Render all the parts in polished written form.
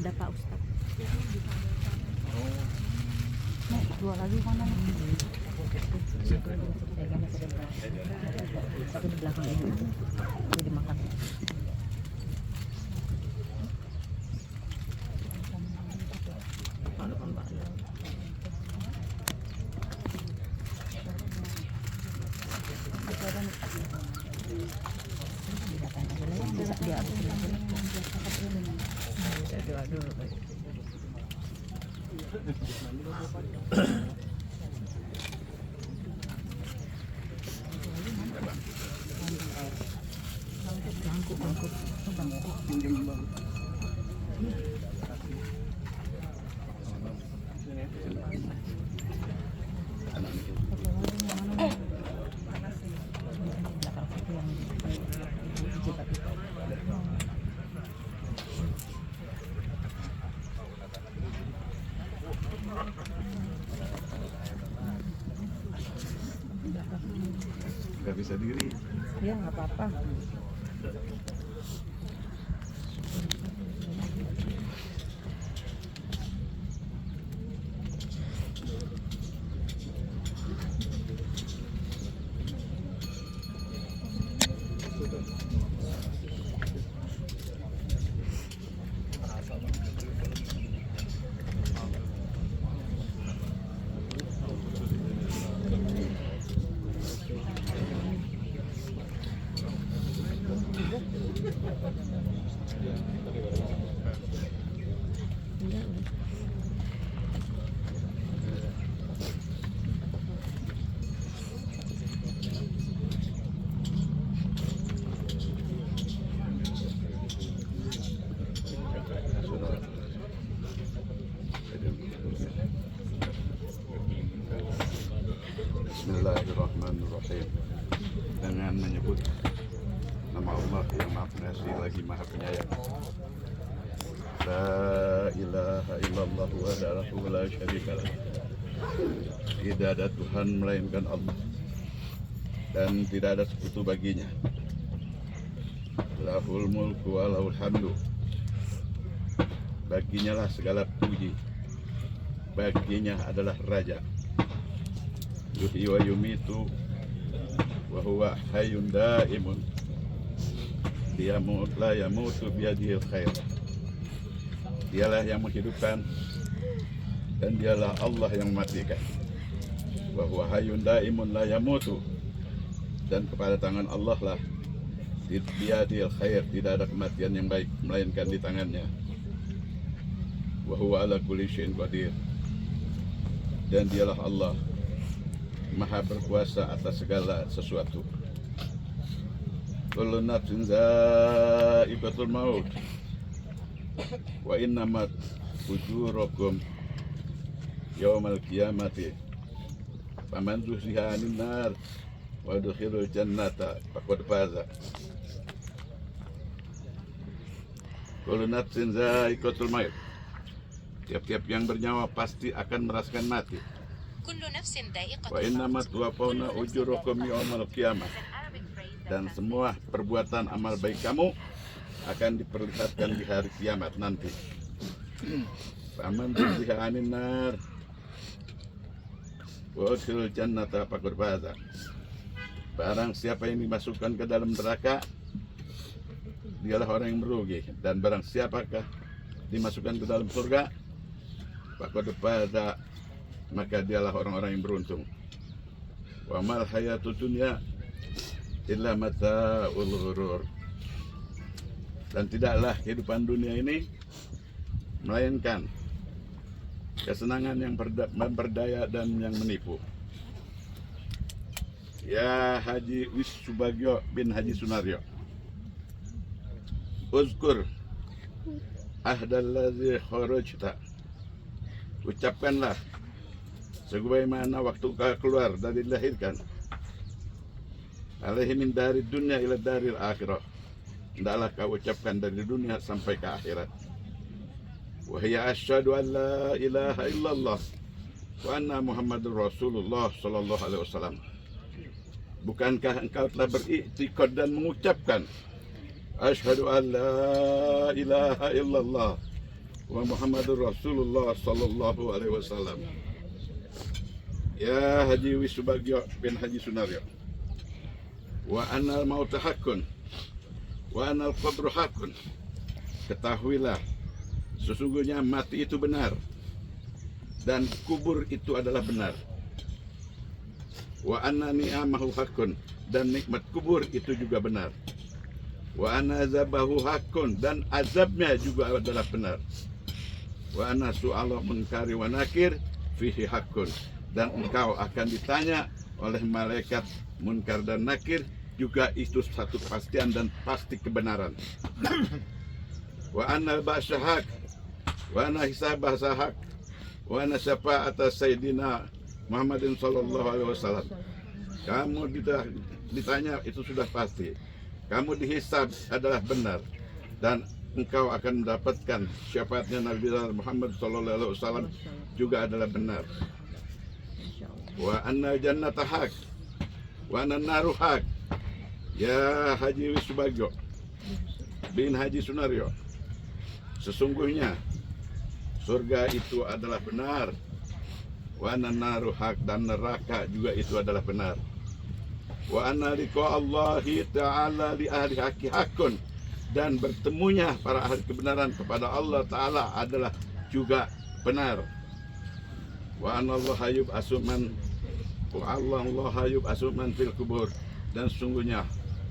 Ada Pak Ustadz. Nih, dua lagi mana nih? Satu di belakang ini. Jadi makan. Bisa dia dulu. Nggak bisa diri. Ya nggak apa-apa. Bismillahirrahmanirrahim. Dengan menyebut nama Allah yang Maha Pengasih lagi Maha Penyayang. La ilaha illallah wahdahu la syarikalah. Tidak ada Tuhan melainkan Allah dan tidak ada sekutu baginya. Lahul mulku wa lahul hamdu. Baginya lah segala puji. Baginya adalah raja. Yuhyi wa yumitu wa huwa hayyun daimun. Dia la yamutu biyadihil khair. Dialah yang menghidupkan dan dialah Allah yang mematikan. Wa huwa hayyun daimun la yamutu. Dan kepada tangan Allah lah biyadihil khair, tidak ada kematian yang baik melainkan di tangannya. Wa huwa ala kulli syai'in qadir. Dan dialah Allah Maha berkuasa atas segala sesuatu. Kullu nafsin za'iqatul maut wa innamat ujurakum yaumal qiyamati faman zuhziha 'anil nar wa udkhilal jannata faqad faza. Kullu nafsin za'iqatul maut. Tiap-tiap yang bernyawa pasti akan merasakan mati. Wa innamat tuwaffawna ujurakum yaumal qiyamah. Dan semua perbuatan amal baik kamu akan diperlihatkan di hari kiamat nanti. Faman zuhziha 'anil nar wa udkhilal jannata faqad faza. Barang siapa yang dimasukkan ke dalam neraka, dialah orang yang merugi. Dan barang siapakah dimasukkan ke dalam surga, faqad faza, maka dialah orang-orang yang beruntung. Wa mal hayatud dunya illa mata'ul ghurur. Dan tidaklah kehidupan dunia ini melainkan kesenangan yang memperdaya dan yang menipu. Ya Haji Wisubagio bin Haji Sunaryo, uzkur ahdallazi kharajta. Ucapkanlah sebagaimana waktu kau keluar dari dilahirkan. Alaihi min dari dunia ila daril akhirah. Hendaklah kau ucapkan dari dunia sampai ke akhirat. Wa hiya asyhadu an la ilaha illallah wa anna Muhammadur Rasulullah sallallahu alaihi wasallam. Bukankah engkau telah beriktikad dan mengucapkan asyhadu an la ilaha illallah wa Muhammadur Rasulullah sallallahu alaihi wasallam. Ya Haji Wisubagio bin Haji Sunaryo, wa anal mauta hakun, wa anal qabru hakun. Ketahuilah, sesungguhnya mati itu benar dan kubur itu adalah benar. Wa anna ni'amahu hakun, dan nikmat kubur itu juga benar. Wa anna azabahu hakun, dan azabnya juga adalah benar. Wa anna su'alahu munkari wa nakir fihi hakun, dan engkau akan ditanya oleh malaikat munkar dan nakir, juga itu satu kepastian dan pasti kebenaran. Wa anna ba'sa hak, wa anna hisabah sahak, wa anna syafa'ata sayyidina Muhammadin sallallahu alaihi wasallam. Kamu ditanya itu sudah pasti. Kamu dihisab adalah benar, dan engkau akan mendapatkan syafaatnya Nabi Muhammad sallallahu alaihi wasallam juga adalah benar. Wa anna jannata hak, wa anna naru hak. Ya Haji Wisubagio bin Haji Sunaryo, sesungguhnya surga itu adalah benar. Wa anna naru hak, dan neraka juga itu adalah benar. Wa anna liqa Allahi ta'ala li ahli haqi hakun, dan bertemunya para ahli kebenaran kepada Allah Ta'ala adalah juga benar. Wa anna Allah hayub asuman, wa Allah hayub asuman fil kubur, dan sungguhnya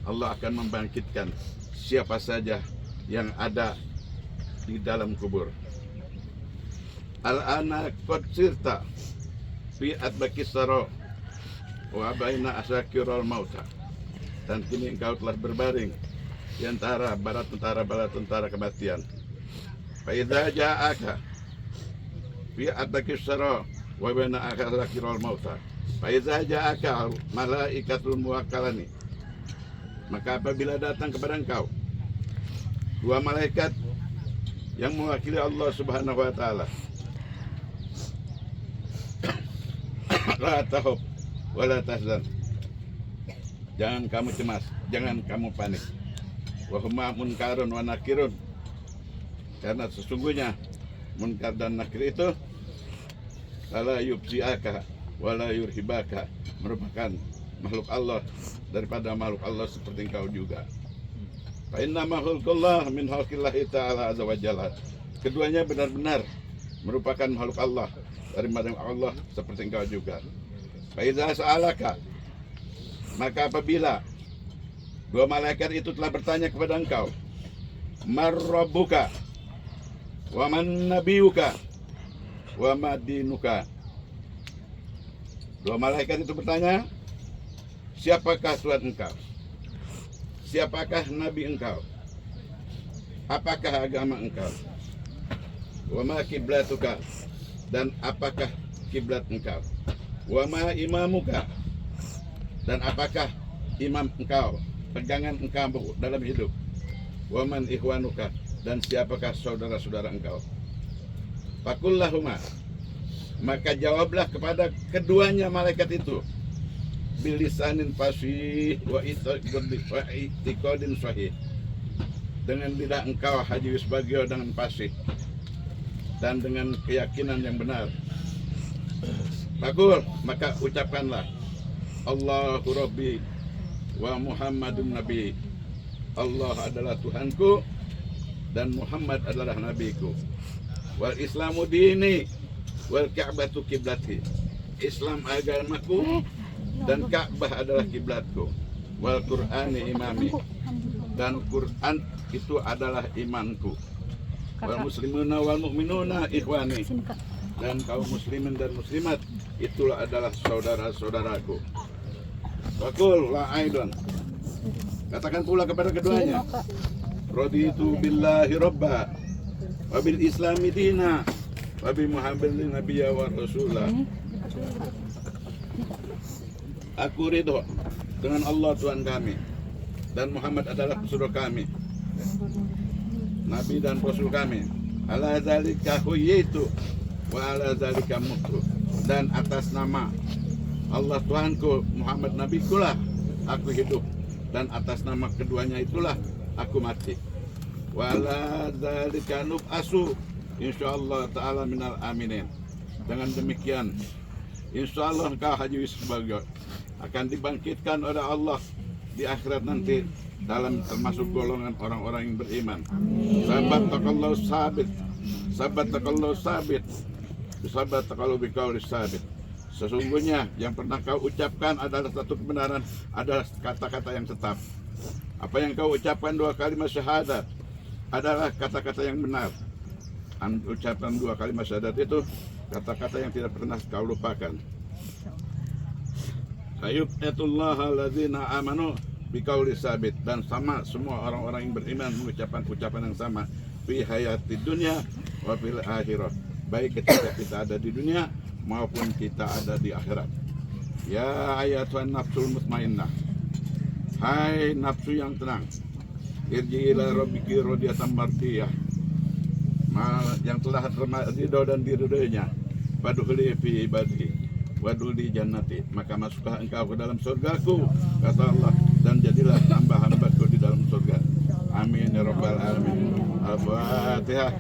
Allah akan membangkitkan siapa saja yang ada di dalam kubur. Al-ana qad sirta fi adbakis sara wa baina asakirul mauta, dan kini engkau telah berbaring di antara bala tentara kematian. Fa idza ja'aka fi adbakis sara wa baina asakirul mauta, fa idza ja'aka malaikatul muwakkalani, maka apabila datang kepada engkau dua malaikat yang mewakili Allah Subhanahu wa taala, la tahub wala tahzan, jangan kamu cemas, jangan kamu panik. Wa huma munkarun wa nakirun, karena sesungguhnya munkar dan nakir itu la yubsiaka wala yurhibaka, merupakan makhluk Allah daripada makhluk Allah seperti engkau juga. Fa inna makhlukullah min khalqillahi ta'ala azza wa jalla, keduanya benar-benar merupakan makhluk Allah dari makhluk Allah seperti engkau juga. Fa idza sa'alaka, maka apabila dua malaikat itu telah bertanya kepada engkau, mar rabbuka wa man nabiyuka wa ma dinuka, dua malaikat itu bertanya, siapakah Tuhan engkau, siapakah nabi engkau, apakah agama engkau, wa ma kiblatuka, dan apakah kiblat engkau, wa ma imamuka, dan apakah imam engkau, pegangan engkau dalam hidup, wa man ikhwanuka, dan siapakah saudara-saudara engkau. Fakullahuma, maka jawablah kepada keduanya malaikat itu, bilisanin fasih wa itiqadin sahih, dengan lidah engkau Haji Wisubagio dengan fasih dan dengan keyakinan yang benar. Fakul, maka ucapkanlah, Allahu Rabbi wa Muhammadun Nabi, Allah adalah Tuhanku dan Muhammad adalah nabiku. Wal Islamu dini wal Ka'batu kiblati, Islam agamaku dan Ka'bah adalah kiblatku. Wal Qur'ani imami, dan Quran itu adalah imanku. Wal muslimuna wal mu'minuna ikhwani, dan kaum muslimin dan muslimat itulah adalah saudara-saudaraku. Wakul la aidan, katakan pula kepada keduanya, raditu billahi robba wa bil islami dina wa bi muhammadin nabiyya wa rasulah. Aku ridho dengan Allah Tuhan kami, dan Muhammad adalah pesuruh kami, nabi dan rasul kami. Ala zalika huyitu wa ala zalika mutu, dan atas nama Allah Tuhanku, Muhammad nabikulah aku hidup, dan atas nama keduanya itulah aku mati. Wa ala zalika nub'asu, insyaallah ta'ala minal aminin. Dengan demikian, insyaallah engkau Haji Wisbaga akan dibangkitkan oleh Allah di akhirat nanti dalam termasuk golongan orang-orang yang beriman. Sabatakallahu sabit, sabatakallahu sabit, sabatakallahu biqaulis sabit. Sesungguhnya yang pernah kau ucapkan adalah satu kebenaran, adalah kata-kata yang tetap. Apa yang kau ucapkan 2 kalimat syahadat adalah kata-kata yang benar. Ucapan 2 kalimat syahadat itu kata-kata yang tidak pernah kau lupakan. Ayyubatullah alladzina amanu biqaulis sabit, dan sama semua orang-orang yang beriman mengucapkan ucapan yang sama fi hayati dunya wa fil akhirah, baik ketika kita ada di dunia maupun kita ada di akhirat. Ya ayatuhan nafsul mutmainnah, hai nafsu yang tenang, irji ila rabbiki radiyatan mardiyah, yang telah ridho dan diridhoinya, fadkhuli fi ibadi wadkhuli jannati, maka masuklah engkau ke dalam surgaku, kata Allah, dan jadilah hamba-hambaku di dalam surga. Amin ya rabbal alamin. Al-Fatihah.